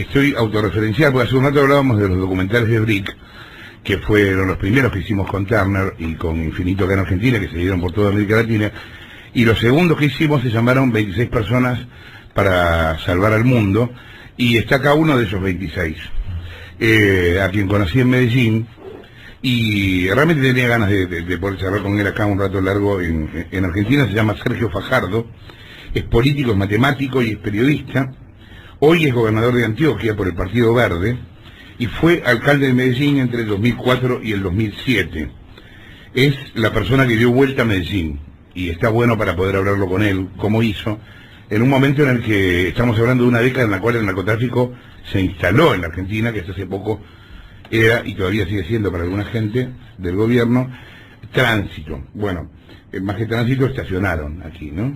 Estoy autorreferencial, porque hace un rato hablábamos de los documentales de Brick, que fueron los primeros que hicimos con Turner y con Infinito acá en Argentina, que se dieron por toda América Latina, y los segundos que hicimos se llamaron 26 personas para salvar al mundo, y está acá uno de esos 26, a quien conocí en Medellín, y realmente tenía ganas de poder charlar con él acá un rato largo en Argentina. Se llama Sergio Fajardo, es político, es matemático y es periodista. Hoy es gobernador de Antioquia por el Partido Verde y fue alcalde de Medellín entre el 2004 y el 2007. Es la persona que dio vuelta a Medellín y está bueno para poder hablarlo con él, cómo hizo, en un momento en el que estamos hablando de una década en la cual el narcotráfico se instaló en la Argentina, que hasta hace poco era, y todavía sigue siendo para alguna gente del gobierno, tránsito. Bueno, más que tránsito, estacionaron aquí, ¿no?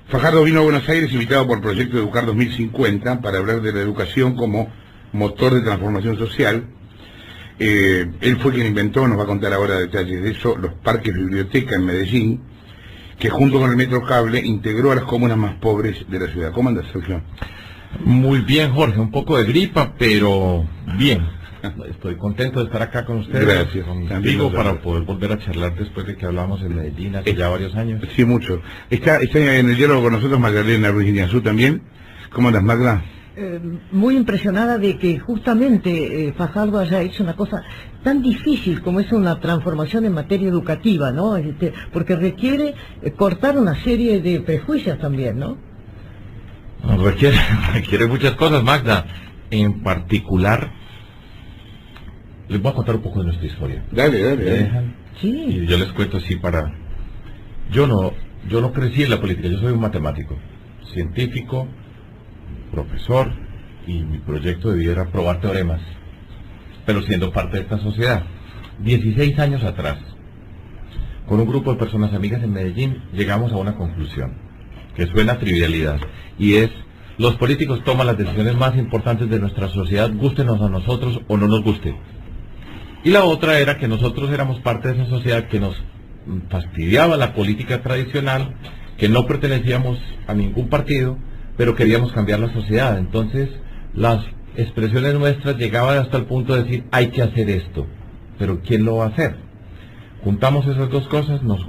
Fajardo vino a Buenos Aires invitado por el proyecto Educar 2050 para hablar de la educación como motor de transformación social. Él fue quien inventó, nos va a contar ahora detalles de eso, los parques biblioteca en Medellín, que junto con el Metro Cable integró a las comunas más pobres de la ciudad. ¿Cómo andas, Sergio? Muy bien, Jorge, un poco de gripa, pero bien. Estoy contento de estar acá con ustedes. Gracias. Contigo, para poder volver a charlar después de que hablamos en Medellín hace ya varios años. Sí, mucho. Está en el diálogo con nosotros Magdalena Ruiz Guiñazú también. ¿Cómo andas, Magda? Muy impresionada de que justamente Fajardo haya hecho una cosa tan difícil como es una transformación en materia educativa, ¿no? Porque requiere cortar una serie de prejuicios también, ¿no? Requiere muchas cosas, Magda. En particular, les voy a contar un poco de nuestra historia. Dale. Sí. Y yo les cuento así para... Yo no crecí en la política, yo soy un matemático, científico, profesor, y mi proyecto de vida era probar teoremas, pero siendo parte de esta sociedad. 16 años atrás, con un grupo de personas amigas en Medellín, llegamos a una conclusión, que suena a trivialidad, y es: los políticos toman las decisiones más importantes de nuestra sociedad, gústenos a nosotros o no nos guste. Y la otra era que nosotros éramos parte de esa sociedad que nos fastidiaba la política tradicional, que no pertenecíamos a ningún partido, pero queríamos cambiar la sociedad. Entonces, las expresiones nuestras llegaban hasta el punto de decir: hay que hacer esto, pero ¿quién lo va a hacer? Juntamos esas dos cosas, nos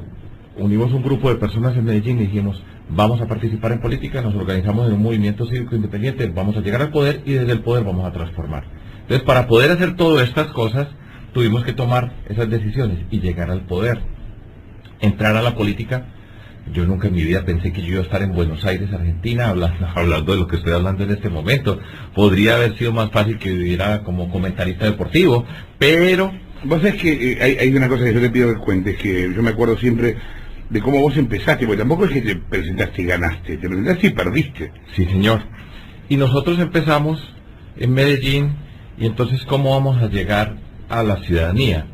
unimos un grupo de personas en Medellín y dijimos: vamos a participar en política, nos organizamos en un movimiento cívico independiente, vamos a llegar al poder y desde el poder vamos a transformar. Entonces, para poder hacer todas estas cosas, tuvimos que tomar esas decisiones y llegar al poder. Entrar a la política, yo nunca en mi vida pensé que yo iba a estar en Buenos Aires, Argentina, hablando de lo que estoy hablando en este momento. Podría haber sido más fácil que viviera como comentarista deportivo, pero... Vos sabés que hay una cosa que yo te pido que cuentes, que yo me acuerdo siempre de cómo vos empezaste, porque tampoco es que te presentaste y ganaste, te presentaste y perdiste. Sí, señor. Y nosotros empezamos en Medellín, y entonces, ¿cómo vamos a llegar a la ciudadanía?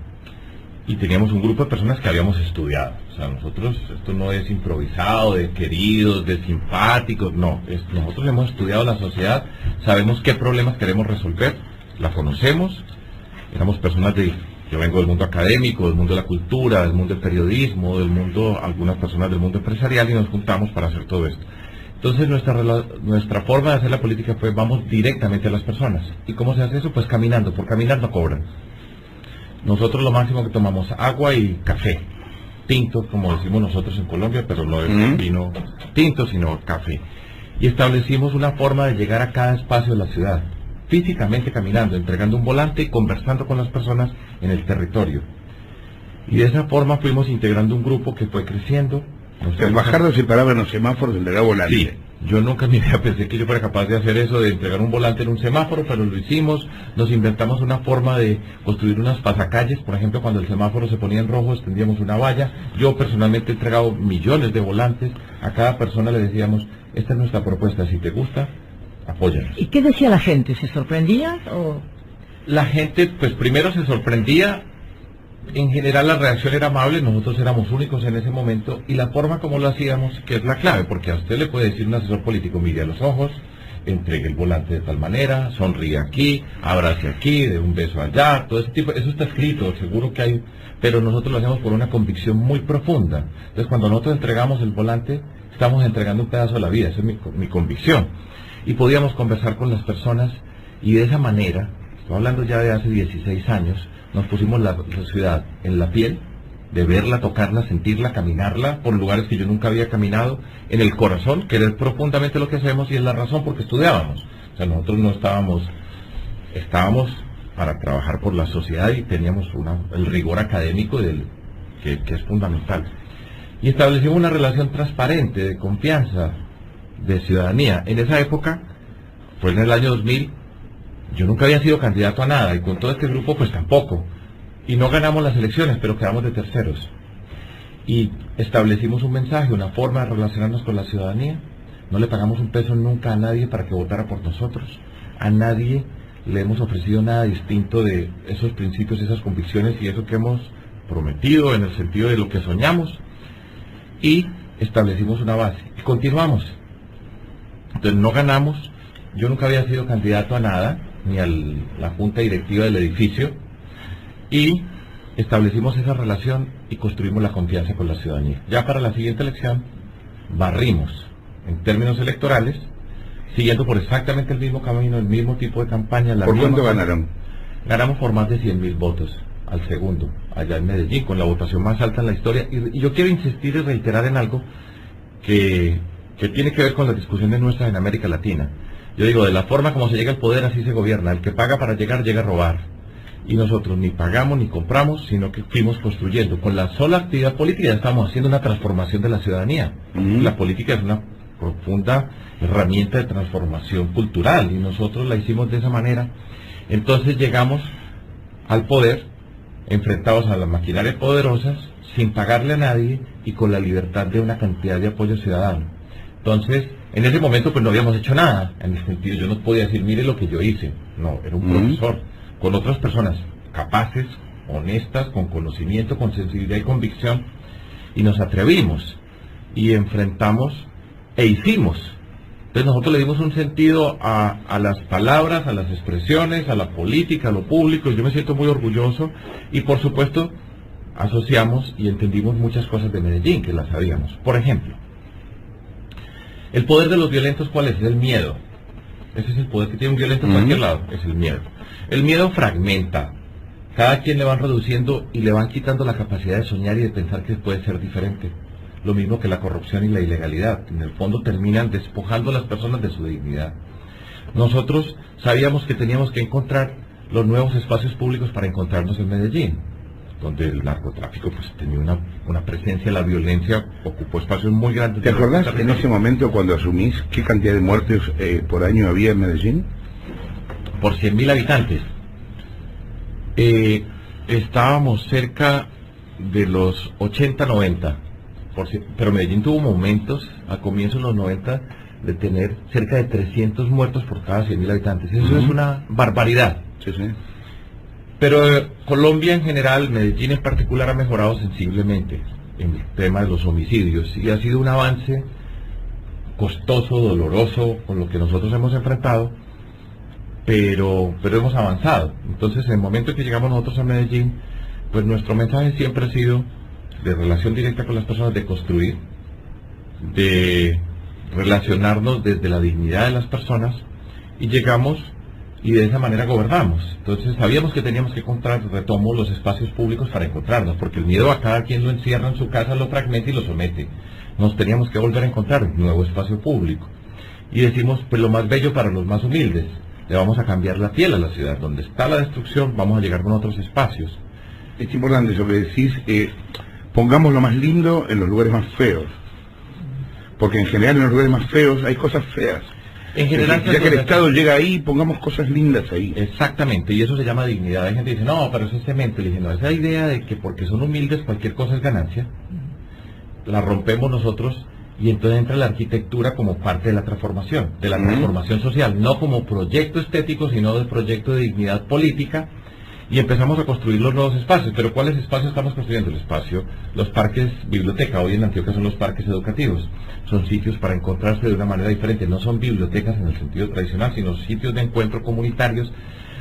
Y teníamos un grupo de personas que habíamos estudiado. O sea, nosotros, esto no es improvisado, de queridos, de simpáticos, no. Nosotros hemos estudiado la sociedad, sabemos qué problemas queremos resolver, la conocemos, éramos personas yo vengo del mundo académico, del mundo de la cultura, del mundo del periodismo, algunas personas del mundo empresarial, y nos juntamos para hacer todo esto. Entonces nuestra forma de hacer la política fue: vamos directamente a las personas. ¿Y cómo se hace eso? Pues caminando, por caminar no cobran. Nosotros lo máximo que tomamos agua y café, tinto, como decimos nosotros en Colombia, pero no es vino tinto, sino café. Y establecimos una forma de llegar a cada espacio de la ciudad, físicamente caminando, entregando un volante y conversando con las personas en el territorio. Y de esa forma fuimos integrando un grupo que fue creciendo. El Fajardo se paraba en los semáforos, entregaba volante. Sí, yo nunca en mi vida pensé que yo fuera capaz de hacer eso, de entregar un volante en un semáforo, pero lo hicimos. Nos inventamos una forma de construir unas pasacalles. Por ejemplo, cuando el semáforo se ponía en rojo, extendíamos una valla. Yo personalmente he entregado millones de volantes. A cada persona le decíamos: esta es nuestra propuesta, si te gusta, apóyanos. ¿Y qué decía la gente? ¿Se sorprendía o...? La gente, pues primero se sorprendía. En general la reacción era amable, nosotros éramos únicos en ese momento, y la forma como lo hacíamos, que es la clave, porque a usted le puede decir un asesor político: mire a los ojos, entregue el volante de tal manera, sonríe aquí, abrace aquí, dé un beso allá, todo ese tipo, eso está escrito, seguro que hay, pero nosotros lo hacemos por una convicción muy profunda. Entonces, cuando nosotros entregamos el volante, estamos entregando un pedazo de la vida, esa es mi convicción. y podíamos conversar con las personas, y de esa manera, estoy hablando ya de hace 16 años, nos pusimos la ciudad en la piel, de verla, tocarla, sentirla, caminarla por lugares que yo nunca había caminado, en el corazón, querer profundamente lo que hacemos, y es la razón porque estudiábamos. O sea, nosotros no estábamos para trabajar por la sociedad y teníamos el rigor académico que es fundamental. Y establecimos una relación transparente, de confianza, de ciudadanía. En esa época, fue en el año 2000, yo nunca había sido candidato a nada, y con todo este grupo pues tampoco. Y no ganamos las elecciones, pero quedamos de terceros. Y establecimos un mensaje, una forma de relacionarnos con la ciudadanía. No le pagamos un peso nunca a nadie para que votara por nosotros. A nadie le hemos ofrecido nada distinto de esos principios, esas convicciones y eso que hemos prometido en el sentido de lo que soñamos. Y establecimos una base. Y continuamos. Entonces no ganamos. Yo nunca había sido candidato a nada, ni a la junta directiva del edificio. Y establecimos esa relación y construimos la confianza con la ciudadanía. Ya para la siguiente elección, barrimos en términos electorales, siguiendo por exactamente el mismo camino, el mismo tipo de campaña. ¿Por cuánto ganaron? Ganamos por más de 100.000 votos al segundo, allá en Medellín, con la votación más alta en la historia. Y yo quiero insistir y reiterar en algo que tiene que ver con las discusiones nuestras en América Latina. Yo digo, de la forma como se llega al poder, así se gobierna. El que paga para llegar, llega a robar. Y nosotros ni pagamos ni compramos, sino que fuimos construyendo. Con la sola actividad política ya estamos haciendo una transformación de la ciudadanía. La política es una profunda herramienta de transformación cultural, y nosotros la hicimos de esa manera. Entonces llegamos al poder, enfrentados a las maquinarias poderosas, sin pagarle a nadie y con la libertad de una cantidad de apoyo ciudadano. Entonces, en ese momento pues no habíamos hecho nada, en el sentido, yo no podía decir, mire lo que yo hice. No, era un profesor, con otras personas capaces, honestas, con conocimiento, con sensibilidad y convicción, y nos atrevimos, y enfrentamos, e hicimos. Entonces nosotros le dimos un sentido a las palabras, a las expresiones, a la política, a lo público. Yo me siento muy orgulloso, y por supuesto asociamos y entendimos muchas cosas de Medellín que las sabíamos. Por ejemplo, el poder de los violentos, ¿cuál es? Es el miedo. Ese es el poder que tiene un violento en cualquier lado, es el miedo. El miedo fragmenta. Cada quien le van reduciendo y le van quitando la capacidad de soñar y de pensar que puede ser diferente. Lo mismo que la corrupción y la ilegalidad. En el fondo terminan despojando a las personas de su dignidad. Nosotros sabíamos que teníamos que encontrar los nuevos espacios públicos para encontrarnos en Medellín, donde el narcotráfico pues tenía una presencia, la violencia ocupó espacios muy grandes. ¿Te acordás en ese momento cuando asumís qué cantidad de muertes por año había en Medellín? Por 100.000 habitantes. Estábamos cerca de los 80, 90. Pero Medellín tuvo momentos, a comienzos de los 90, de tener cerca de 300 muertos por cada 100.000 habitantes. Eso es una barbaridad. Sí, sí. Pero Colombia en general, Medellín en particular, ha mejorado sensiblemente en el tema de los homicidios, y ha sido un avance costoso, doloroso, con lo que nosotros hemos enfrentado, pero hemos avanzado. Entonces, en el momento en que llegamos nosotros a Medellín, pues nuestro mensaje siempre ha sido de relación directa con las personas, de construir, de relacionarnos desde la dignidad de las personas, y llegamos y de esa manera gobernamos. Entonces sabíamos que teníamos que encontrar, retomo, los espacios públicos para encontrarnos, porque el miedo a cada quien lo encierra en su casa, lo fragmenta y lo somete. Nos teníamos que volver a encontrar un nuevo espacio público. Y decimos, pues lo más bello para los más humildes, le vamos a cambiar la piel a la ciudad. Donde está la destrucción, vamos a llegar con otros espacios. Es importante eso que decís, pongamos lo más lindo en los lugares más feos. Porque en general en los lugares más feos hay cosas feas. En general, ya que el Estado llega ahí, pongamos cosas lindas ahí. Exactamente, y eso se llama dignidad. Hay gente que dice, no, pero eso es cemento. Le dije, no, esa idea de que porque son humildes cualquier cosa es ganancia, la rompemos nosotros, y entonces entra la arquitectura como parte de la transformación social, no como proyecto estético, sino de proyecto de dignidad política, y empezamos a construir los nuevos espacios. Pero ¿cuáles espacios estamos construyendo? El espacio, los parques biblioteca, hoy en Antioquia son los parques educativos, son sitios para encontrarse de una manera diferente, no son bibliotecas en el sentido tradicional, sino sitios de encuentro comunitarios,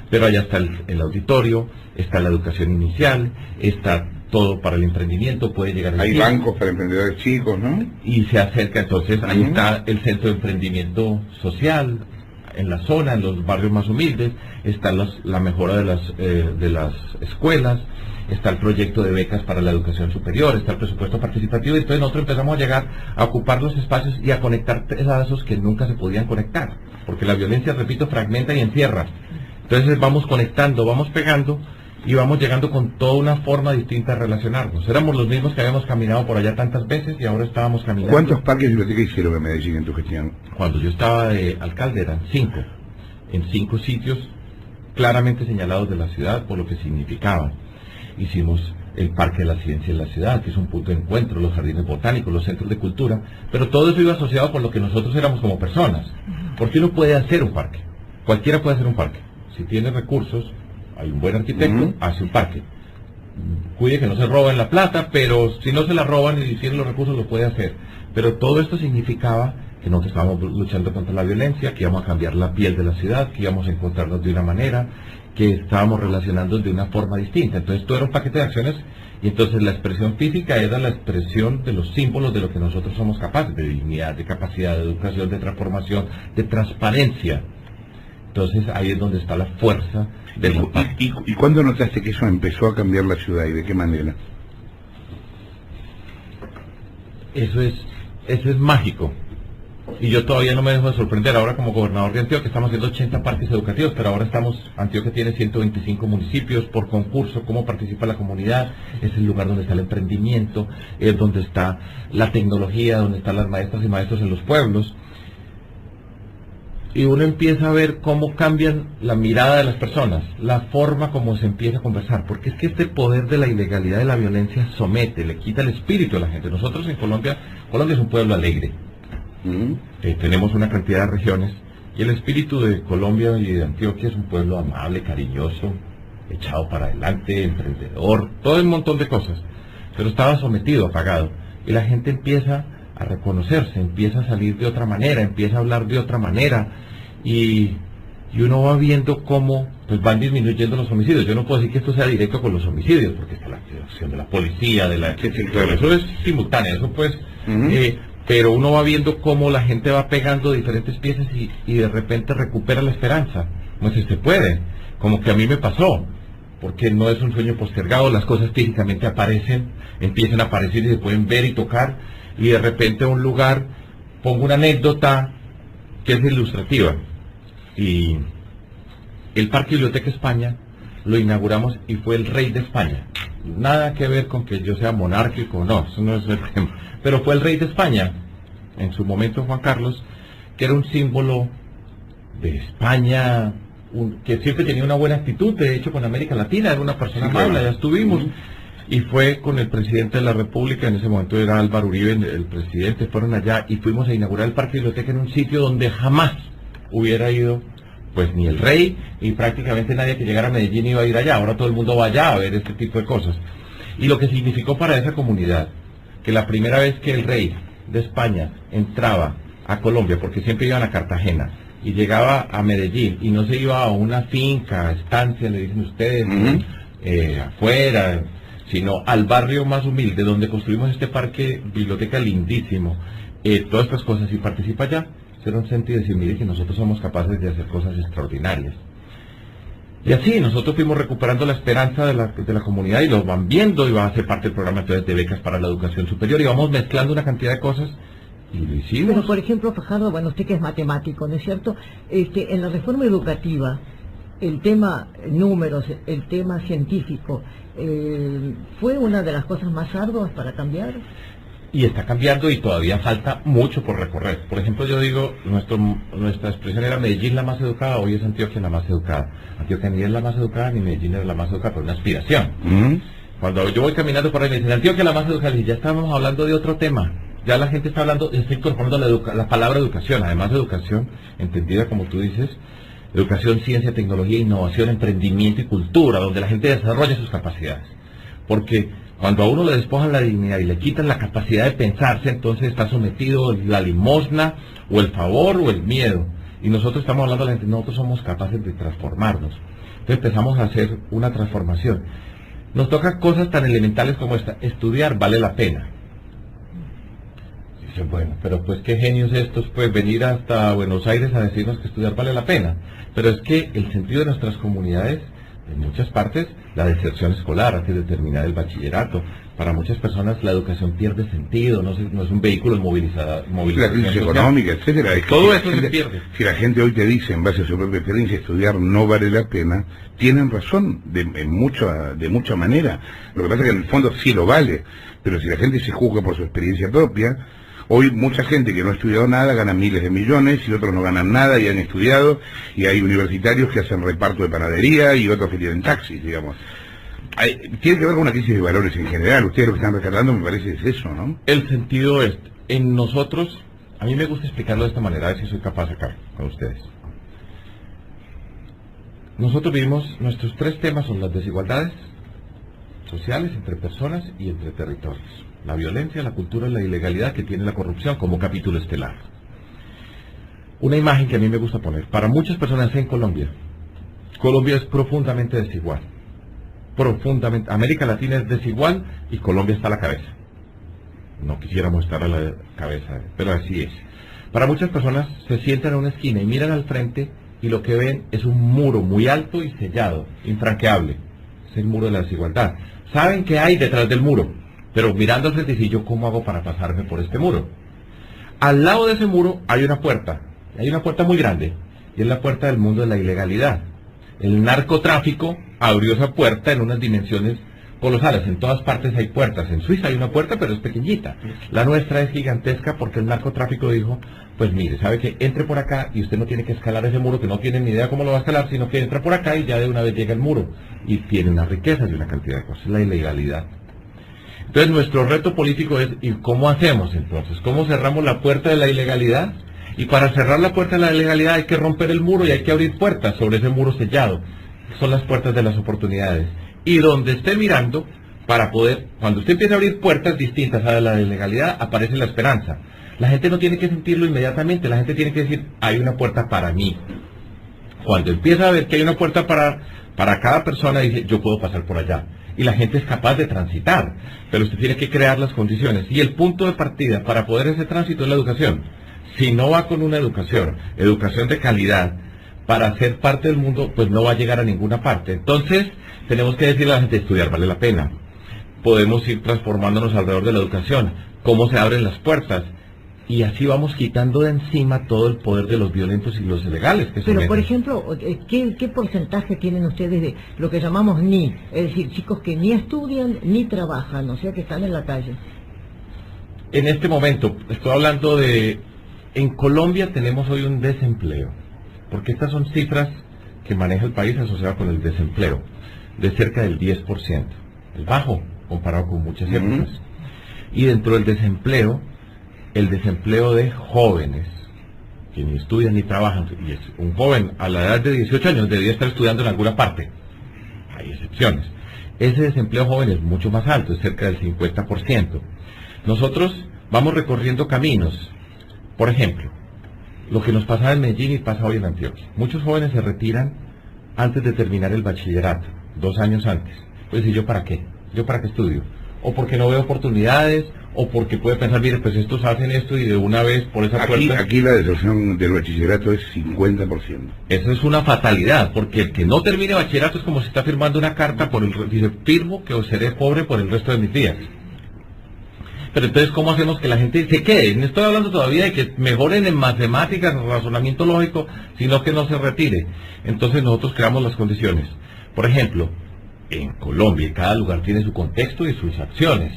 pero allá está el auditorio, está la educación inicial, está todo para el emprendimiento, puede llegar... Hay bancos para emprendedores chicos, ¿no? Y se acerca, entonces, ahí está el centro de emprendimiento social, en la zona, en los barrios más humildes, está la mejora de las escuelas, está el proyecto de becas para la educación superior, está el presupuesto participativo, y entonces nosotros empezamos a llegar a ocupar los espacios y a conectar pedazos que nunca se podían conectar, porque la violencia, repito, fragmenta y encierra. Entonces vamos conectando, vamos pegando, y vamos llegando con toda una forma distinta de relacionarnos. Éramos los mismos que habíamos caminado por allá tantas veces y ahora estábamos caminando. ¿Cuántos parques y bibliotecas hicieron en Medellín en tu gestión? Cuando yo estaba de alcalde eran 5, en 5 sitios claramente señalados de la ciudad por lo que significaban. Hicimos el Parque de la Ciencia en la ciudad, que es un punto de encuentro, los jardines botánicos, los centros de cultura, pero todo eso iba asociado con lo que nosotros éramos como personas. Porque uno puede hacer un parque, cualquiera puede hacer un parque, si tiene recursos. Hay un buen arquitecto, hace un parque. Cuide que no se roben la plata, pero si no se la roban y tienen los recursos, lo puede hacer. Pero todo esto significaba que nosotros estábamos luchando contra la violencia, que íbamos a cambiar la piel de la ciudad, que íbamos a encontrarnos de una manera, que estábamos relacionándonos de una forma distinta. Entonces todo era un paquete de acciones, y entonces la expresión física era la expresión de los símbolos de lo que nosotros somos capaces, de dignidad, de capacidad, de educación, de transformación, de transparencia. Entonces ahí es donde está la fuerza del impacto. ¿Y cuándo notaste que eso empezó a cambiar la ciudad y de qué manera? Eso es mágico. Y yo todavía no me dejo de sorprender. Ahora como gobernador de Antioquia estamos haciendo 80 parques educativos, pero ahora Antioquia tiene 125 municipios por concurso. ¿Cómo participa la comunidad? Es el lugar donde está el emprendimiento, es donde está la tecnología, donde están las maestras y maestros en los pueblos. Y uno empieza a ver cómo cambian la mirada de las personas, la forma como se empieza a conversar, porque es que este poder de la ilegalidad, de la violencia, somete, le quita el espíritu a la gente. Nosotros en Colombia es un pueblo alegre. Tenemos una cantidad de regiones, y el espíritu de Colombia y de Antioquia es un pueblo amable, cariñoso, echado para adelante, emprendedor, todo un montón de cosas. Pero estaba sometido, apagado, y la gente empieza a reconocerse, empieza a salir de otra manera, empieza a hablar de otra manera, y uno va viendo cómo pues van disminuyendo los homicidios. Yo no puedo decir que esto sea directo con los homicidios, porque está la acción de la policía, eso es simultáneo, eso pues, pero uno va viendo cómo la gente va pegando diferentes piezas y de repente recupera la esperanza. Pues se puede, como que a mí me pasó, porque no es un sueño postergado, las cosas físicamente aparecen, empiezan a aparecer y se pueden ver y tocar, y de repente un lugar, pongo una anécdota que es ilustrativa, y el Parque Biblioteca España lo inauguramos y fue el rey de España. Nada que ver con que yo sea monárquico, no, eso no es el tema, pero fue el rey de España, en su momento Juan Carlos, que era un símbolo de España, que siempre tenía una buena actitud, de hecho con América Latina, era una persona amable, ya estuvimos. Y fue con el presidente de la República, en ese momento era Álvaro Uribe, el presidente, fueron allá y fuimos a inaugurar el Parque Biblioteca en un sitio donde jamás hubiera ido, pues ni el rey, y prácticamente nadie que llegara a Medellín iba a ir allá. Ahora todo el mundo va allá a ver este tipo de cosas. Y lo que significó para esa comunidad, que la primera vez que el rey de España entraba a Colombia, porque siempre iban a Cartagena, y llegaba a Medellín, y no se iba a una finca, estancia, le dicen ustedes, afuera, sino al barrio más humilde, donde construimos este parque, biblioteca lindísimo, todas estas cosas, y participa allá, ser un sentido y decir, mire que nosotros somos capaces de hacer cosas extraordinarias. Y así, nosotros fuimos recuperando la esperanza de la comunidad, y lo van viendo, y va a ser parte del programa entonces de becas para la educación superior, y vamos mezclando una cantidad de cosas, y lo hicimos. Pero, por ejemplo, Fajardo, bueno, usted que es matemático, ¿no es cierto? En la reforma educativa, el tema números, el tema científico, ¿fue una de las cosas más arduas para cambiar? Y está cambiando y todavía falta mucho por recorrer. Por ejemplo, yo digo, nuestra expresión era Medellín la más educada, hoy es Antioquia la más educada. Antioquia ni es la más educada, ni Medellín es la más educada, pero una aspiración. Cuando yo voy caminando por ahí me dicen, Antioquia la más educada, y ya estábamos hablando de otro tema. Ya la gente está hablando, está incorporando la palabra educación, además de educación, entendida como tú dices, educación, ciencia, tecnología, innovación, emprendimiento y cultura, donde la gente desarrolla sus capacidades. Porque cuando a uno le despojan la dignidad y le quitan la capacidad de pensarse, entonces está sometido la limosna, o el favor, o el miedo. Y nosotros estamos hablando a la gente, nosotros somos capaces de transformarnos. Entonces empezamos a hacer una transformación. Nos toca cosas tan elementales como esta, estudiar vale la pena. Dicen, bueno, pero pues qué genios estos, pues venir hasta Buenos Aires a decirnos que estudiar vale la pena. Pero es que el sentido de nuestras comunidades, en muchas partes, la deserción escolar antes de terminar el bachillerato. Para muchas personas la educación pierde sentido, no es un vehículo la crisis económica, etcétera. Es que todo si eso gente, se pierde. Si la gente hoy te dice, en base a su propia experiencia, estudiar no vale la pena, tienen razón de mucha manera. Lo que pasa es que en el fondo sí lo vale, pero si la gente se juzga por su experiencia propia, hoy mucha gente que no ha estudiado nada gana miles de millones y otros no ganan nada y han estudiado, y hay universitarios que hacen reparto de panadería y otros que tienen taxis, digamos. Tiene que ver con una crisis de valores en general. Ustedes lo que están rescatando me parece es eso, ¿no? El sentido es, en nosotros, a mí me gusta explicarlo de esta manera, a ver si soy capaz acá con ustedes. Nosotros vivimos, nuestros 3 temas son las desigualdades sociales entre personas y entre territorios. La violencia, la cultura y la ilegalidad que tiene la corrupción como capítulo estelar. Una imagen que a mí me gusta poner. Para muchas personas en Colombia, Colombia es profundamente desigual. Profundamente. América Latina es desigual y Colombia está a la cabeza. No quisiéramos estar a la cabeza, pero así es. Para muchas personas se sientan en una esquina y miran al frente y lo que ven es un muro muy alto y sellado, infranqueable. Es el muro de la desigualdad. Saben que hay detrás del muro, pero mirando al frente dicen, ¿yo cómo hago para pasarme por este muro? Al lado de ese muro hay una puerta muy grande, y es la puerta del mundo de la ilegalidad. El narcotráfico abrió esa puerta en unas dimensiones colosales. En todas partes hay puertas. En Suiza hay una puerta, pero es pequeñita. La nuestra es gigantesca porque el narcotráfico dijo, pues mire, sabe que entre por acá y usted no tiene que escalar ese muro, que no tiene ni idea cómo lo va a escalar, sino que entra por acá y ya de una vez llega el muro. Y tiene unas riquezas y una cantidad de cosas. La ilegalidad. Entonces nuestro reto político es, ¿y cómo hacemos entonces? ¿Cómo cerramos la puerta de la ilegalidad? Y para cerrar la puerta de la ilegalidad hay que romper el muro y hay que abrir puertas sobre ese muro sellado. Son las puertas de las oportunidades. Y donde esté mirando, para poder, cuando usted empiece a abrir puertas distintas a la ilegalidad, aparece la esperanza. La gente no tiene que sentirlo inmediatamente, la gente tiene que decir, hay una puerta para mí. Cuando empieza a ver que hay una puerta para cada persona, dice, yo puedo pasar por allá. Y la gente es capaz de transitar, pero usted tiene que crear las condiciones. Y el punto de partida para poder ese tránsito es la educación. Si no va con una educación de calidad, para ser parte del mundo, pues no va a llegar a ninguna parte. Entonces, tenemos que decirle a la gente, estudiar vale la pena. Podemos ir transformándonos alrededor de la educación, cómo se abren las puertas. Y así vamos quitando de encima todo el poder de los violentos y los ilegales que Pero, se por meten. ejemplo, ¿qué porcentaje tienen ustedes de lo que llamamos ni? Es decir, chicos que ni estudian ni trabajan, o sea, que están en la calle. En este momento, estoy hablando de... En Colombia tenemos hoy un desempleo, porque estas son cifras que maneja el país asociado con el desempleo, de cerca del 10%, el bajo comparado con muchas épocas. Y dentro del desempleo, el desempleo de jóvenes, que ni estudian ni trabajan, y es un joven a la edad de 18 años debería estar estudiando en alguna parte, hay excepciones. Ese desempleo joven es mucho más alto, es cerca del 50%. Nosotros vamos recorriendo caminos. Por ejemplo, lo que nos pasaba en Medellín y pasa hoy en Antioquia. Muchos jóvenes se retiran antes de terminar el bachillerato, 2 años antes. Pues, ¿y yo para qué? ¿Yo para qué estudio? O porque no veo oportunidades, o porque puede pensar, mire, pues estos hacen esto y de una vez por esa puerta... Aquí la deserción del bachillerato es 50%. Eso es una fatalidad, porque el que no termine bachillerato es como si está firmando una carta por el... Dice, firmo que seré pobre por el resto de mis días. Pero entonces, ¿cómo hacemos que la gente se quede? No estoy hablando todavía de que mejoren en matemáticas, razonamiento lógico, sino que no se retire. Entonces nosotros creamos las condiciones. Por ejemplo, en Colombia, cada lugar tiene su contexto y sus acciones.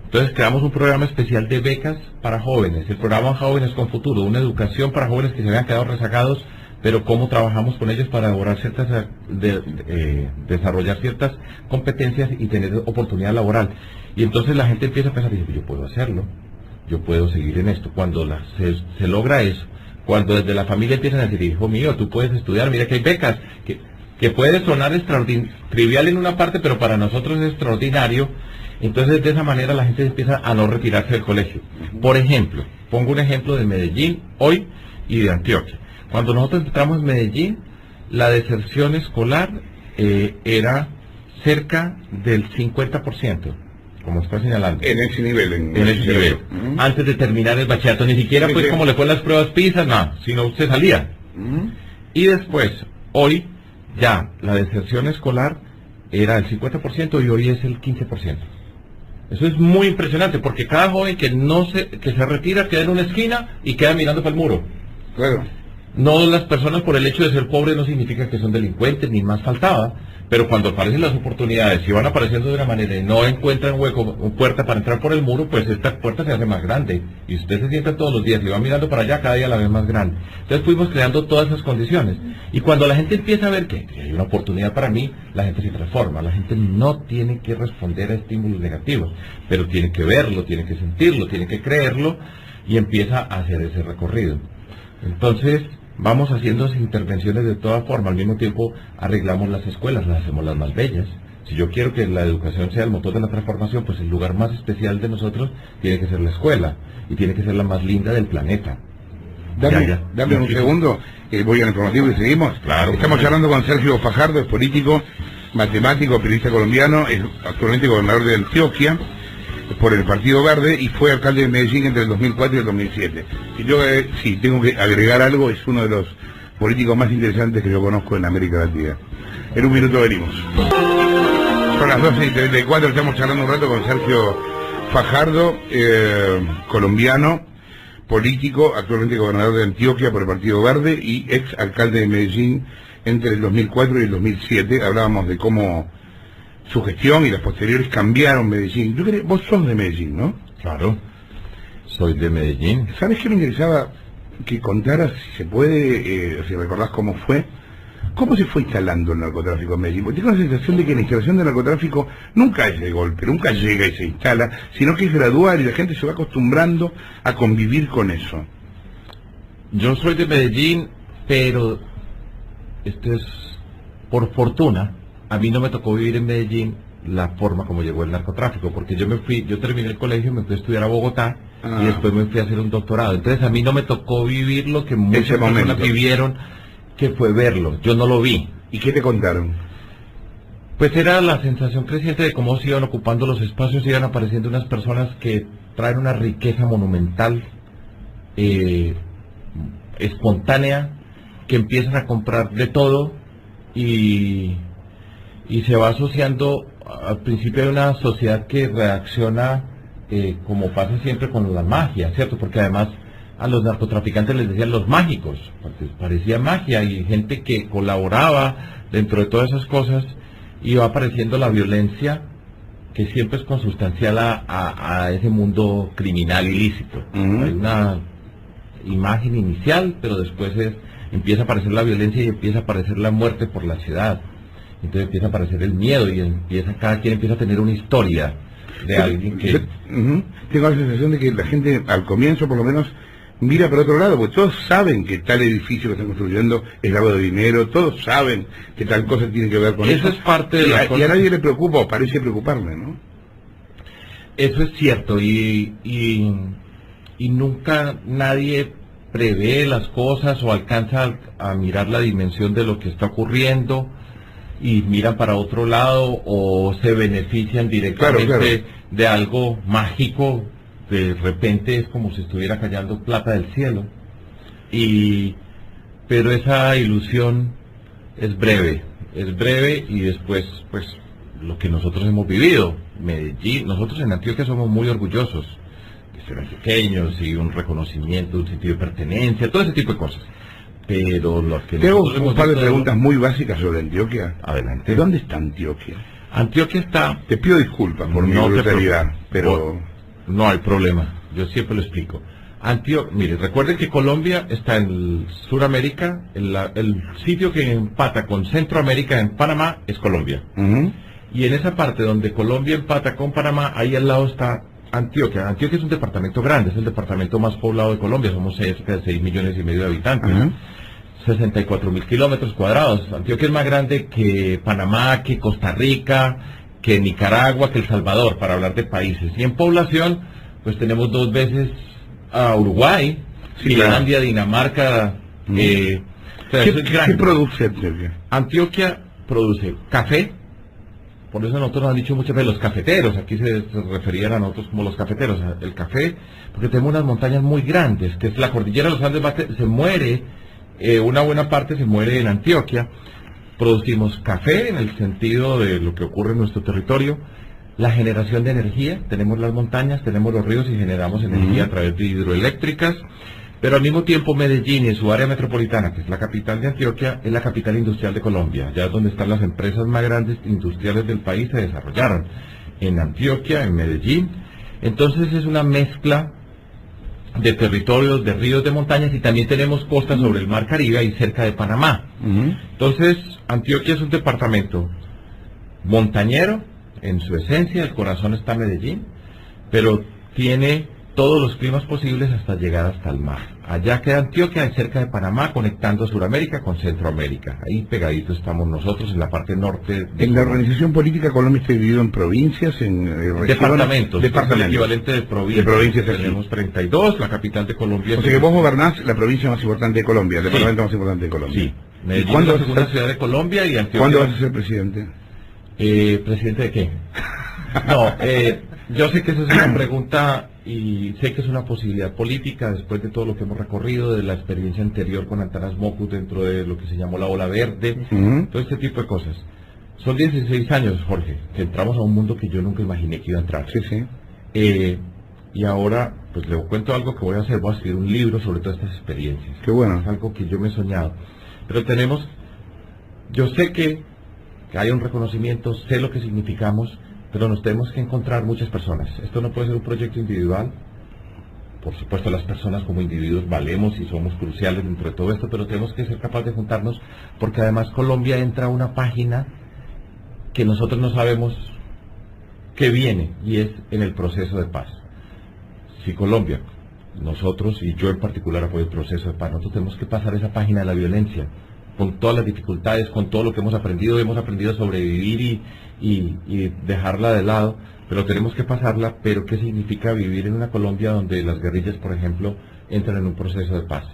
Entonces creamos un programa especial de becas para jóvenes, el programa Jóvenes con Futuro, una educación para jóvenes que se habían quedado rezagados, pero cómo trabajamos con ellos para elaborar desarrollar ciertas competencias y tener oportunidad laboral. Y entonces la gente empieza a pensar, dice, yo puedo hacerlo, yo puedo seguir en esto. Cuando se logra eso, cuando desde la familia empiezan a decir, hijo mío, tú puedes estudiar, mira que hay becas, que puede sonar trivial en una parte, pero para nosotros es extraordinario. Entonces de esa manera la gente empieza a no retirarse del colegio. Por ejemplo, pongo un ejemplo de Medellín hoy y de Antioquia. Cuando nosotros entramos en Medellín, la deserción escolar era cerca del 50%. como está señalando. En ese nivel. En ese nivel. Antes de terminar el bachillerato, ni siquiera pues como le fue las pruebas PISA, no, sino usted salía. Y después, hoy, ya, la deserción escolar era el 50% y hoy es el 15%. Eso es muy impresionante, porque cada joven que se retira queda en una esquina y queda mirando para el muro. Claro. No, las personas por el hecho de ser pobres no significa que son delincuentes, ni más faltaba, pero cuando aparecen las oportunidades, si van apareciendo de una manera y no encuentran hueco o puerta para entrar por el muro, pues esta puerta se hace más grande, y usted se sienta todos los días y va mirando para allá, cada día la ve más grande. Entonces fuimos creando todas esas condiciones, y cuando la gente empieza a ver que hay una oportunidad para mí, la gente se transforma. La gente no tiene que responder a estímulos negativos, pero tiene que verlo, tiene que sentirlo, tiene que creerlo, y empieza a hacer ese recorrido. Entonces vamos haciendo intervenciones de toda forma, al mismo tiempo arreglamos las escuelas, las hacemos las más bellas. Si yo quiero que la educación sea el motor de la transformación, pues el lugar más especial de nosotros tiene que ser la escuela, y tiene que ser la más linda del planeta. Dame un segundo, voy al informativo y seguimos. Claro. Estamos charlando con Sergio Fajardo, es político, matemático, periodista colombiano, es actualmente gobernador de Antioquia por el Partido Verde y fue alcalde de Medellín entre el 2004 y el 2007. Y yo, si tengo que agregar algo, es uno de los políticos más interesantes que yo conozco en América Latina. En un minuto venimos. Son las 12:34, estamos charlando un rato con Sergio Fajardo, colombiano, político, actualmente gobernador de Antioquia por el Partido Verde y ex alcalde de Medellín entre el 2004 y el 2007. Hablábamos de cómo su gestión y las posteriores cambiaron Medellín. Vos sos de Medellín, ¿no? Claro, soy de Medellín. ¿Sabes qué me interesaba que contaras, si se puede, si recordás cómo fue? ¿Cómo se fue instalando el narcotráfico en Medellín? Porque tengo la sensación de que la instalación del narcotráfico nunca es de golpe, nunca llega y se instala, sino que es gradual y la gente se va acostumbrando a convivir con eso. Yo soy de Medellín, pero esto es por fortuna. A mí no me tocó vivir en Medellín la forma como llegó el narcotráfico, porque yo terminé el colegio, me fui a estudiar a Bogotá y después me fui a hacer un doctorado. Entonces a mí no me tocó vivir lo que muchas personas vivieron, que fue verlo. Yo no lo vi. ¿Y qué te contaron? Pues era la sensación creciente de cómo se iban ocupando los espacios, iban apareciendo unas personas que traen una riqueza monumental, espontánea, que empiezan a comprar de todo y se va asociando. Al principio de una sociedad que reacciona como pasa siempre con la magia, ¿cierto? Porque además a los narcotraficantes les decían los mágicos, porque parecía magia, y gente que colaboraba dentro de todas esas cosas, y va apareciendo la violencia, que siempre es consustancial a ese mundo criminal ilícito. Hay una imagen inicial, pero después empieza a aparecer la violencia y empieza a aparecer la muerte por la ciudad. Entonces empieza a aparecer el miedo y cada quien empieza a tener una historia de alguien que... Tengo la sensación de que la gente al comienzo por lo menos mira para otro lado, porque todos saben que tal edificio que están construyendo es lavado de dinero, todos saben que tal cosa tiene que ver con eso. Eso es parte de la cosa. Y a nadie le preocupa, o parece preocuparle, ¿no? Eso es cierto, y nunca nadie prevé las cosas o alcanza a mirar la dimensión de lo que está ocurriendo, y miran para otro lado o se benefician directamente de algo mágico. De repente es como si estuviera cayendo plata del cielo, pero esa ilusión es breve y después pues lo que nosotros hemos vivido. Medellín, nosotros en Antioquia somos muy orgullosos de ser antioqueños, y un reconocimiento, un sentido de pertenencia, todo ese tipo de cosas. Pero lo que tengo un par de preguntas muy básicas sobre Antioquia. Adelante. ¿De dónde está Antioquia? Antioquia está... Te pido disculpas por mi brutalidad, pero... No hay problema, yo siempre lo explico. Mire, recuerden que Colombia está en Sudamérica, el sitio que empata con Centroamérica en Panamá es Colombia. Y en esa parte donde Colombia empata con Panamá, ahí al lado está Antioquia. Antioquia es un departamento grande, es el departamento más poblado de Colombia, somos cerca de 6,5 millones de habitantes. 64.000 kilómetros cuadrados. Antioquia es más grande que Panamá, que Costa Rica, que Nicaragua, que El Salvador, para hablar de países. Y en población, pues tenemos 2 veces a Uruguay, Finlandia, Dinamarca. ¿Qué produce Antioquia? Antioquia produce café, por eso nosotros nos han dicho muchas veces los cafeteros, aquí se referían a nosotros como los cafeteros, el café, porque tenemos unas montañas muy grandes, que es la cordillera de los Andes, se muere, una buena parte se muere en Antioquia. Producimos café en el sentido de lo que ocurre en nuestro territorio, la generación de energía, tenemos las montañas, tenemos los ríos y generamos energía a través de hidroeléctricas, pero al mismo tiempo Medellín y su área metropolitana, que es la capital de Antioquia, es la capital industrial de Colombia, ya es donde están las empresas más grandes industriales del país, se desarrollaron en Antioquia, en Medellín. Entonces es una mezcla de territorios, de ríos, de montañas, y también tenemos costas sobre el Mar Caribe y cerca de Panamá. Entonces, Antioquia es un departamento montañero, en su esencia, el corazón está en Medellín, pero tiene todos los climas posibles hasta llegar hasta el mar. Allá queda Antioquia, cerca de Panamá, conectando Sudamérica con Centroamérica. Ahí pegadito estamos nosotros, en la parte norte. En la organización política, Colombia está dividido en provincias, en regiones. Departamentos. El equivalente de provincias. De provincias tenemos 32, la capital de Colombia. O sea que vos gobernás la provincia más importante de Colombia, el departamento más importante de Colombia. Sí. Medellín es la segunda ciudad de Colombia y Antioquia. ¿Cuándo vas a ser presidente? ¿Presidente de qué? No, yo sé que esa es una pregunta y sé que es una posibilidad política después de todo lo que hemos recorrido, de la experiencia anterior con Antanas Mockus dentro de lo que se llamó la Ola Verde, todo este tipo de cosas. Son 16 años, Jorge, que entramos a un mundo que yo nunca imaginé que iba a entrar. Sí, sí. Y ahora, pues le cuento algo que voy a hacer, voy a escribir un libro sobre todas estas experiencias. Qué bueno. Es algo que yo me he soñado. Pero tenemos, yo sé que hay un reconocimiento, sé lo que significamos, pero nos tenemos que encontrar muchas personas. Esto no puede ser un proyecto individual. Por supuesto, las personas como individuos valemos y somos cruciales dentro de todo esto, pero tenemos que ser capaces de juntarnos, porque además Colombia entra a una página que nosotros no sabemos qué viene, y es en el proceso de paz. Si Colombia, nosotros y yo en particular apoyo el proceso de paz, nosotros tenemos que pasar esa página de la violencia, con todas las dificultades, con todo lo que hemos aprendido a sobrevivir y dejarla de lado, pero tenemos que pasarla. Pero ¿qué significa vivir en una Colombia donde las guerrillas, por ejemplo, entran en un proceso de paz?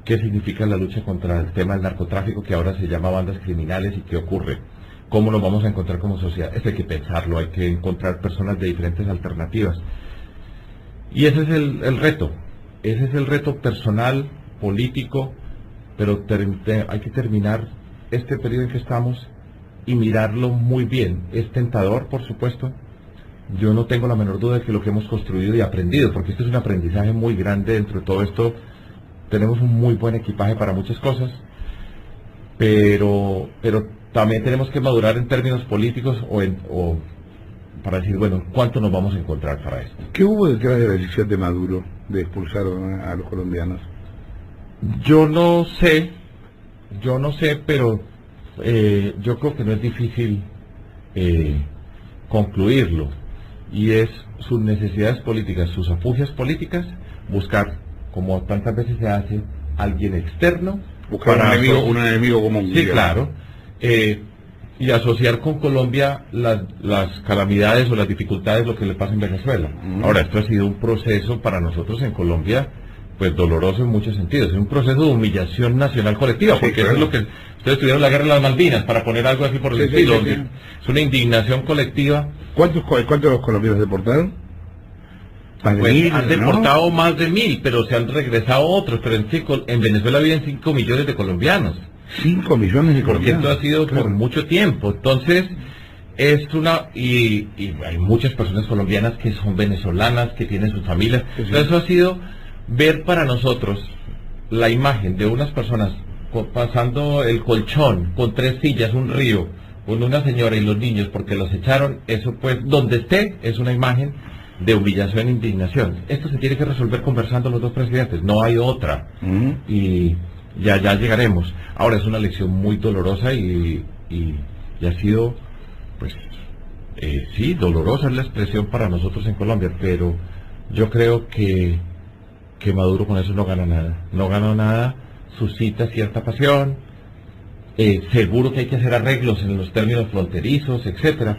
¿Qué significa la lucha contra el tema del narcotráfico, que ahora se llama bandas criminales, y qué ocurre? ¿Cómo nos vamos a encontrar como sociedad? Eso hay que pensarlo, hay que encontrar personas de diferentes alternativas. Y ese es el reto, ese es el reto personal, político, pero hay que terminar este periodo en que estamos y mirarlo muy bien. Es tentador, por supuesto. Yo no tengo la menor duda de que lo que hemos construido y aprendido, porque esto es un aprendizaje muy grande dentro de todo esto, tenemos un muy buen equipaje para muchas cosas, pero también tenemos que madurar en términos políticos o para decir, bueno, ¿cuánto nos vamos a encontrar para esto? ¿Qué hubo detrás de la decisión de Maduro de expulsar a los colombianos? Yo no sé, pero yo creo que no es difícil concluirlo, y es sus necesidades políticas, sus afugias políticas, buscar, como tantas veces se hace, alguien externo. Buscar un enemigo común. Sí, digamos. Claro. Y asociar con Colombia las calamidades o las dificultades, lo que le pasa en Venezuela. Ahora, esto ha sido un proceso para nosotros en Colombia, pues doloroso en muchos sentidos. Es un proceso de humillación nacional colectiva, porque claro, eso es lo que ustedes tuvieron la guerra de las Malvinas, para poner algo así por el estilo. Sí. Es una indignación colectiva. ¿Cuántos colombianos deportaron? Pues han deportado más de 1.000, pero se han regresado otros. Pero en Venezuela viven 5 millones de colombianos. 5 millones de colombianos. Porque esto ha sido por mucho tiempo. Entonces, es y hay muchas personas colombianas que son venezolanas, que tienen sus familias. Sí. Entonces, eso ha sido ver para nosotros la imagen de unas personas pasando el colchón con 3 sillas, un río, con una señora y los niños porque los echaron. Eso, pues, donde esté, es una imagen de humillación e indignación. Esto se tiene que resolver conversando los dos presidentes, no hay otra. Y ya llegaremos. Ahora es una lección muy dolorosa y ha sido, pues, sí, dolorosa es la expresión para nosotros en Colombia, pero yo creo que Maduro con eso no gana nada. No gana nada, suscita cierta pasión, seguro que hay que hacer arreglos en los términos fronterizos, etcétera,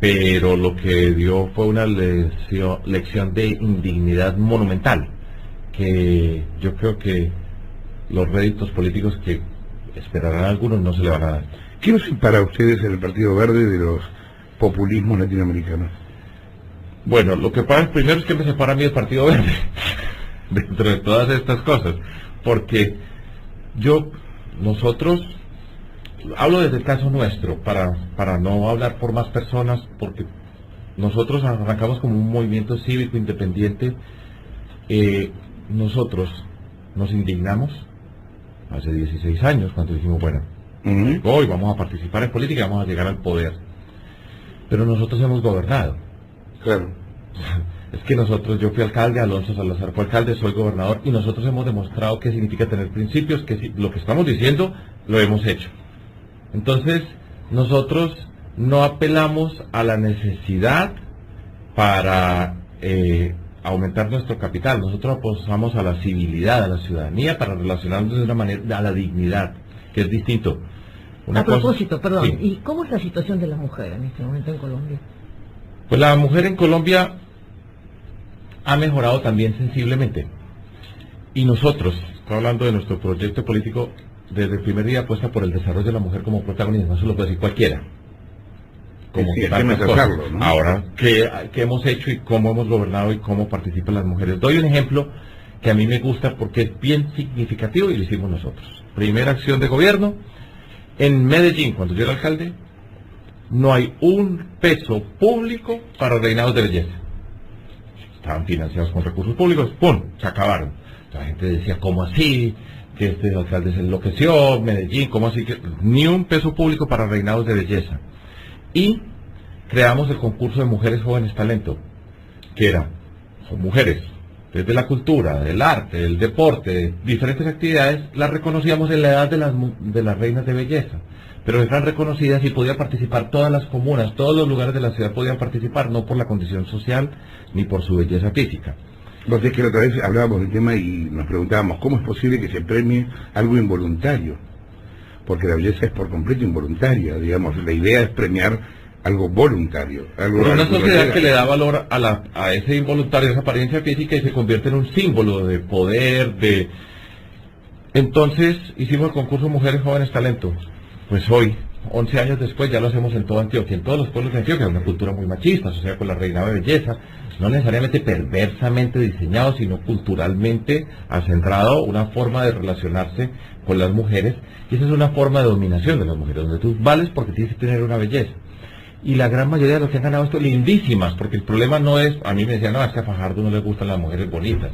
pero lo que dio fue una lección de indignidad monumental, que yo creo que los réditos políticos que esperarán algunos no se le van a dar. ¿Qué nos separa a ustedes en el Partido Verde de los populismo latinoamericano? Bueno, lo que pasa primero es que me separa a mí el Partido Verde dentro de todas estas cosas, porque nosotros, hablo desde el caso nuestro, para no hablar por más personas, porque nosotros arrancamos como un movimiento cívico independiente. Nosotros nos indignamos hace 16 años cuando dijimos, bueno, hoy vamos a participar en política y vamos a llegar al poder. Pero nosotros hemos gobernado. Claro. Es que nosotros, yo fui alcalde, Alonso Salazar fue alcalde, soy gobernador, y nosotros hemos demostrado qué significa tener principios, que si, lo que estamos diciendo lo hemos hecho. Entonces, nosotros no apelamos a la necesidad para aumentar nuestro capital. Nosotros apostamos a la civilidad, a la ciudadanía, para relacionarnos de una manera, a la dignidad, que es distinto. A propósito, perdón, sí. ¿Y cómo es la situación de la mujer en este momento en Colombia? Pues la mujer en Colombia ha mejorado también sensiblemente. Y nosotros, estoy hablando de nuestro proyecto político, desde el primer día apuesta por el desarrollo de la mujer como protagonista. Eso lo puede decir cualquiera. Como sí, tantas cosas. hacerlo, ¿no? Ahora, ¿qué hemos hecho y cómo hemos gobernado y cómo participan las mujeres? Doy un ejemplo que a mí me gusta porque es bien significativo y lo hicimos nosotros. Primera acción de gobierno, en Medellín, cuando yo era alcalde, no hay un peso público para reinados de belleza. Estaban financiados con recursos públicos, ¡pum!, se acabaron. La gente decía, ¿cómo así? Que este alcalde se enloqueció, Medellín, ¿cómo así? Que ni un peso público para reinados de belleza. Y creamos el concurso de Mujeres Jóvenes Talento, que son mujeres, desde la cultura, del arte, del deporte, diferentes actividades, las reconocíamos en la edad de las reinas de belleza, pero eran reconocidas y podían participar todas las comunas, todos los lugares de la ciudad podían participar, no por la condición social ni por su belleza física. Vos es que la otra vez hablábamos del tema y nos preguntábamos, ¿cómo es posible que se premie algo involuntario? Porque la belleza es por completo involuntaria, digamos, la idea es premiar algo voluntario. Algo Pero una sociedad que le da valor a ese involuntario, a esa apariencia física, y se convierte en un símbolo de poder, Entonces hicimos el concurso Mujeres Jóvenes Talento. Pues hoy, 11 años después, ya lo hacemos en toda Antioquia, en todos los pueblos de Antioquia, una cultura muy machista, asociada con la reinada de belleza, no necesariamente perversamente diseñado, sino culturalmente centrado, una forma de relacionarse con las mujeres, y esa es una forma de dominación de las mujeres, donde tú vales porque tienes que tener una belleza. Y la gran mayoría de los que han ganado esto, lindísimas, porque el problema no es, a mí me decían, no, es que a Fajardo no le gustan las mujeres bonitas.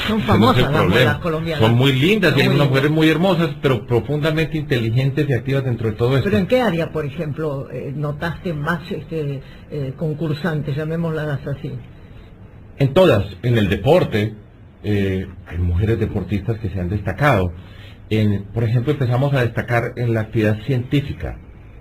Son famosas las colombianas. Son muy lindas, tienen unas mujeres muy hermosas, pero profundamente inteligentes y activas dentro de todo esto. ¿Pero en qué área, por ejemplo, notaste más concursantes, llamémoslas así? En todas, en el deporte, hay mujeres deportistas que se han destacado. Por ejemplo, empezamos a destacar en la actividad científica,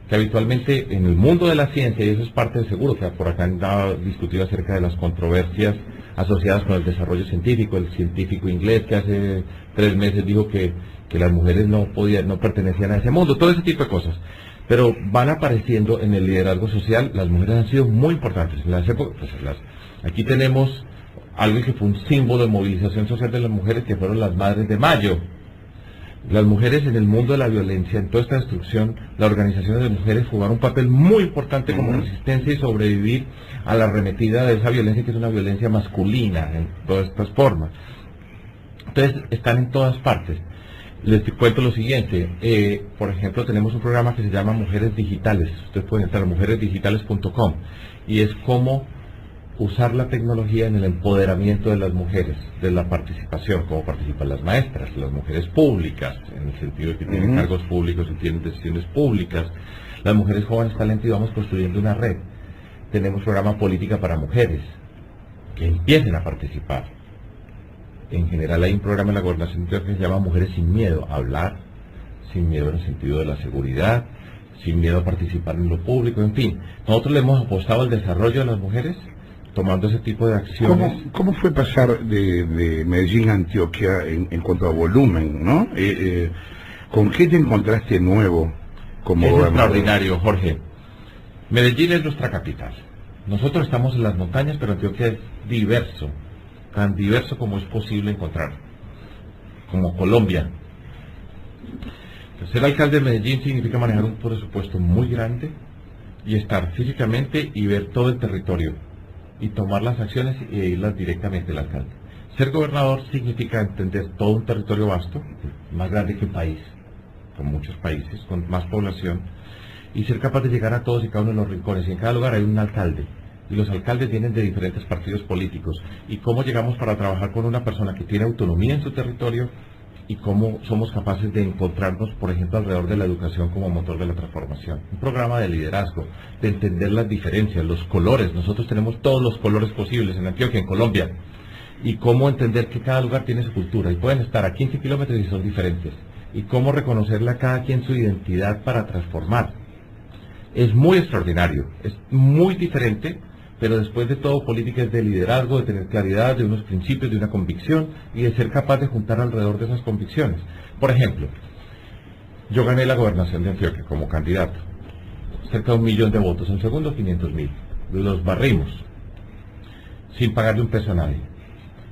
que habitualmente en el mundo de la ciencia, y eso es parte del seguro, que por acá han discutido acerca de las controversias asociadas con el desarrollo científico, el científico inglés que hace 3 meses dijo que las mujeres no pertenecían a ese mundo, todo ese tipo de cosas. Pero van apareciendo en el liderazgo social, las mujeres han sido muy importantes. En las épocas, aquí tenemos algo que fue un símbolo de movilización social de las mujeres, que fueron las Madres de Mayo. Las mujeres en el mundo de la violencia, en toda esta destrucción, las organizaciones de mujeres jugaron un papel muy importante como resistencia y sobrevivir a la arremetida de esa violencia, que es una violencia masculina en todas estas formas. Entonces, están en todas partes. Les cuento lo siguiente, por ejemplo, tenemos un programa que se llama Mujeres Digitales. Ustedes pueden entrar a mujeresdigitales.com, y es cómo usar la tecnología en el empoderamiento de las mujeres, de la participación, cómo participan las maestras, las mujeres públicas, en el sentido de que tienen cargos públicos y tienen decisiones públicas, las mujeres jóvenes talento, y vamos construyendo una red. Tenemos programa Política para Mujeres, que empiecen a participar. En general hay un programa en la gobernación que se llama Mujeres sin Miedo, hablar sin miedo en el sentido de la seguridad, sin miedo a participar en lo público, en fin. Nosotros le hemos apostado al desarrollo de las mujeres, tomando ese tipo de acciones. ¿Cómo fue pasar de Medellín a Antioquia en cuanto a volumen, no? ¿Con qué te encontraste nuevo como Es gobernador? extraordinario, Jorge. Medellín es nuestra capital. Nosotros estamos en las montañas, pero Antioquia es diverso, tan diverso como es posible encontrar, como Colombia. Ser alcalde de Medellín significa manejar un presupuesto muy grande, y estar físicamente y ver todo el territorio y tomar las acciones e irlas directamente al alcalde. Ser gobernador significa entender todo un territorio vasto, más grande que un país, con muchos países, con más población, y ser capaz de llegar a todos y cada uno de los rincones. Y en cada lugar hay un alcalde, y los alcaldes vienen de diferentes partidos políticos. Y cómo llegamos para trabajar con una persona que tiene autonomía en su territorio, y cómo somos capaces de encontrarnos, por ejemplo, alrededor de la educación como motor de la transformación. Un programa de liderazgo, de entender las diferencias, los colores. Nosotros tenemos todos los colores posibles en Antioquia, en Colombia. Y cómo entender que cada lugar tiene su cultura, y pueden estar a 15 kilómetros y son diferentes. Y cómo reconocerle a cada quien su identidad para transformar. Es muy extraordinario, es muy diferente, pero después de todo política es de liderazgo, de tener claridad, de unos principios, de una convicción y de ser capaz de juntar alrededor de esas convicciones. Por ejemplo, yo gané la gobernación de Antioquia como candidato, cerca de 1 millón de votos, en segundo 500.000, los barrimos, sin pagarle un peso a nadie.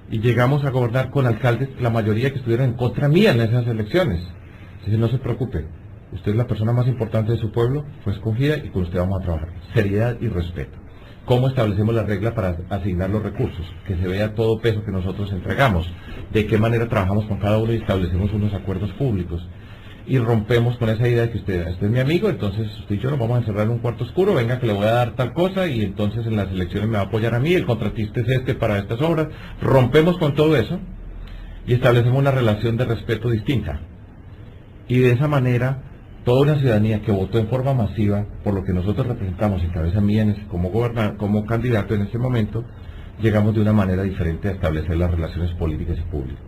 Y llegamos a gobernar con alcaldes, la mayoría que estuvieron en contra mía en esas elecciones. Entonces no se preocupe, usted es la persona más importante de su pueblo, fue escogida y con usted vamos a trabajar. Seriedad y respeto. ¿Cómo establecemos la regla para asignar los recursos? Que se vea todo peso que nosotros entregamos. ¿De qué manera trabajamos con cada uno y establecemos unos acuerdos públicos? Y rompemos con esa idea de que usted es mi amigo, entonces usted y yo nos vamos a encerrar en un cuarto oscuro, venga que le voy a dar tal cosa y entonces en las elecciones me va a apoyar a mí, el contratista es este para estas obras. Rompemos con todo eso y establecemos una relación de respeto distinta. Y de esa manera, toda una ciudadanía que votó en forma masiva por lo que nosotros representamos en cabeza mía como candidato en ese momento, llegamos de una manera diferente a establecer las relaciones políticas y públicas.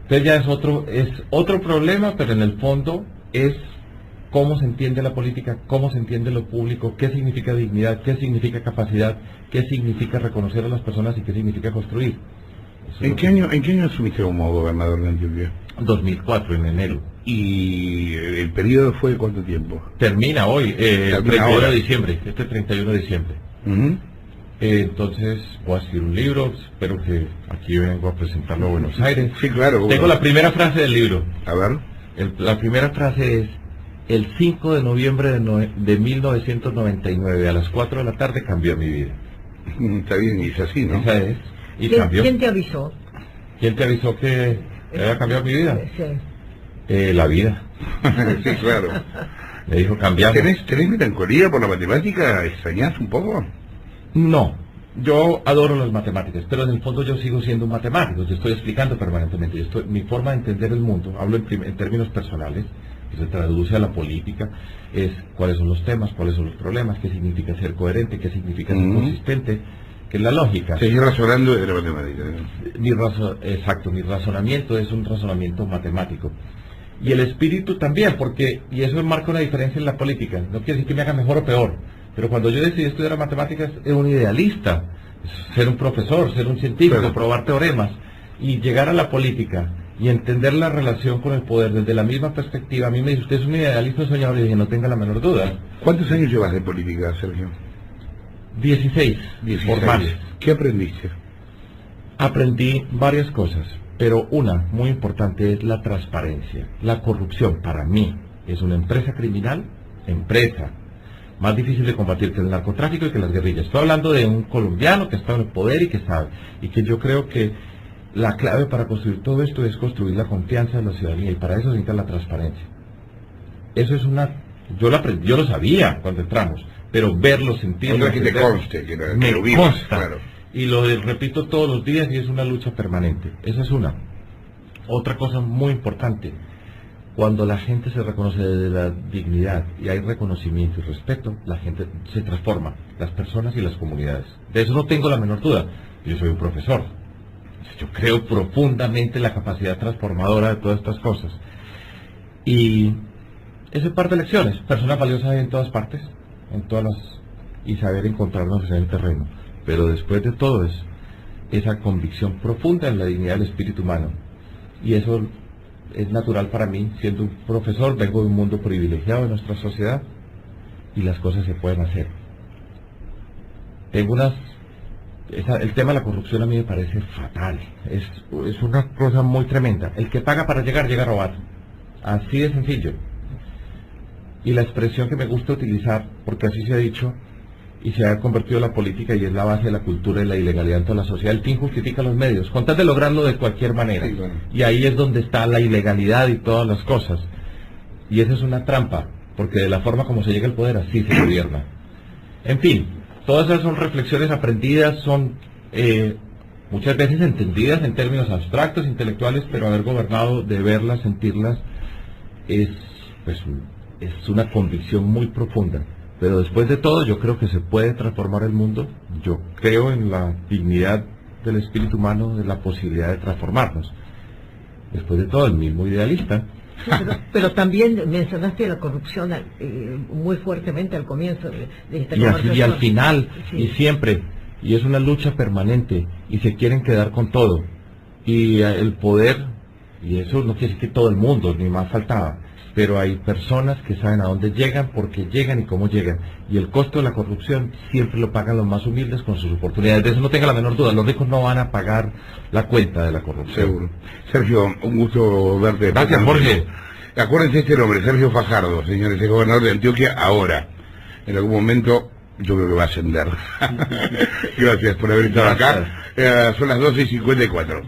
Entonces ya es otro problema, pero en el fondo es cómo se entiende la política, cómo se entiende lo público, qué significa dignidad, qué significa capacidad, qué significa reconocer a las personas y qué significa construir. ¿En qué año asumiste como gobernador de Antioquia? 2004, en enero. ¿Y el periodo fue de cuánto tiempo? Termina hoy, el 31 de diciembre, este 31 de diciembre. Entonces voy a escribir un libro, espero que aquí vengo a presentarlo a Buenos Aires. Sí, claro. Tengo la primera frase del libro. A ver. La primera frase es: el 5 de noviembre de 1999 a las 4 de la tarde cambió mi vida. Está bien, y es así, ¿no? Esa es. Y cambió. ¿Quién te avisó? ¿Quién te avisó que había cambiado mi vida? Sí. La vida. Sí, claro. Me dijo, cambiamos. ¿Tenés melancolía por la matemática? ¿Extrañás un poco? No, yo adoro las matemáticas, pero en el fondo yo sigo siendo un matemático, yo estoy explicando permanentemente, mi forma de entender el mundo, hablo en términos personales, que se traduce a la política, es cuáles son los temas, cuáles son los problemas, qué significa ser coherente, qué significa ser consistente, que es la lógica. Seguir razonando de la matemática. Exacto, mi razonamiento es un razonamiento matemático. Y el espíritu también, y eso marca una diferencia en la política, no quiere decir que me haga mejor o peor. Pero cuando yo decidí estudiar matemáticas, era un idealista, ser un profesor, ser un científico, claro, probar teoremas, y llegar a la política y entender la relación con el poder desde la misma perspectiva. A mí me dice, usted es un idealista soñador, y dije, no tenga la menor duda. ¿Cuántos años llevas de política, Sergio? 16 formales. ¿Qué aprendiste? Aprendí varias cosas, pero una muy importante es la transparencia. La corrupción, para mí, es una empresa criminal, más difícil de combatir que el narcotráfico y que las guerrillas. Estoy hablando de un colombiano que está en el poder y que sabe, y que yo creo que la clave para construir todo esto es construir la confianza de la ciudadanía, y para eso se necesita la transparencia. Eso es yo lo sabía cuando entramos, pero verlo, sentirlo, que te conste, que lo vivas, consta, claro. Y lo repito todos los días y es una lucha permanente. Esa es una. Otra cosa muy importante: cuando la gente se reconoce desde la dignidad y hay reconocimiento y respeto, la gente se transforma, las personas y las comunidades. De eso no tengo la menor duda. Yo soy un profesor. Yo creo profundamente en la capacidad transformadora de todas estas cosas. Y eso es parte de lecciones. Personas valiosas hay en todas partes, y saber encontrarnos en el terreno. Pero después de todo es esa convicción profunda en la dignidad del espíritu humano. Y eso es natural para mí, siendo un profesor, vengo de un mundo privilegiado de nuestra sociedad y las cosas se pueden hacer. El tema de la corrupción a mí me parece fatal, es una cosa muy tremenda. El que paga para llegar, llega a robar, así de sencillo. y la expresión que me gusta utilizar, porque así se ha dicho y se ha convertido en la política y es la base de la cultura y la ilegalidad en toda la sociedad. El fin justifica los medios, con tal de lograrlo de cualquier manera. Sí, bueno. Y ahí es donde está la ilegalidad y todas las cosas. Y esa es una trampa, porque de la forma como se llega al poder, así se gobierna. En fin, todas esas son reflexiones aprendidas, son muchas veces entendidas en términos abstractos, intelectuales, pero haber gobernado, de verlas, sentirlas, es una convicción muy profunda. Pero después de todo, yo creo que se puede transformar el mundo. Yo creo en la dignidad del espíritu humano, de la posibilidad de transformarnos. Después de todo, el mismo idealista. Sí, pero también mencionaste la corrupción muy fuertemente al comienzo de esta conversación. Y al final, sí. Y siempre, y es una lucha permanente, y se quieren quedar con todo. Y el poder, y eso no quiere decir que todo el mundo, ni más faltaba, pero hay personas que saben a dónde llegan, porque llegan y cómo llegan. Y el costo de la corrupción siempre lo pagan los más humildes con sus oportunidades. De eso no tenga la menor duda. Los ricos no van a pagar la cuenta de la corrupción. Seguro. Sergio, un gusto verte. Gracias, Jorge. Acuérdense este nombre, Sergio Fajardo, señores, es gobernador de Antioquia ahora. En algún momento yo creo que va a ascender. Gracias por haber estado acá. Son las 12:54.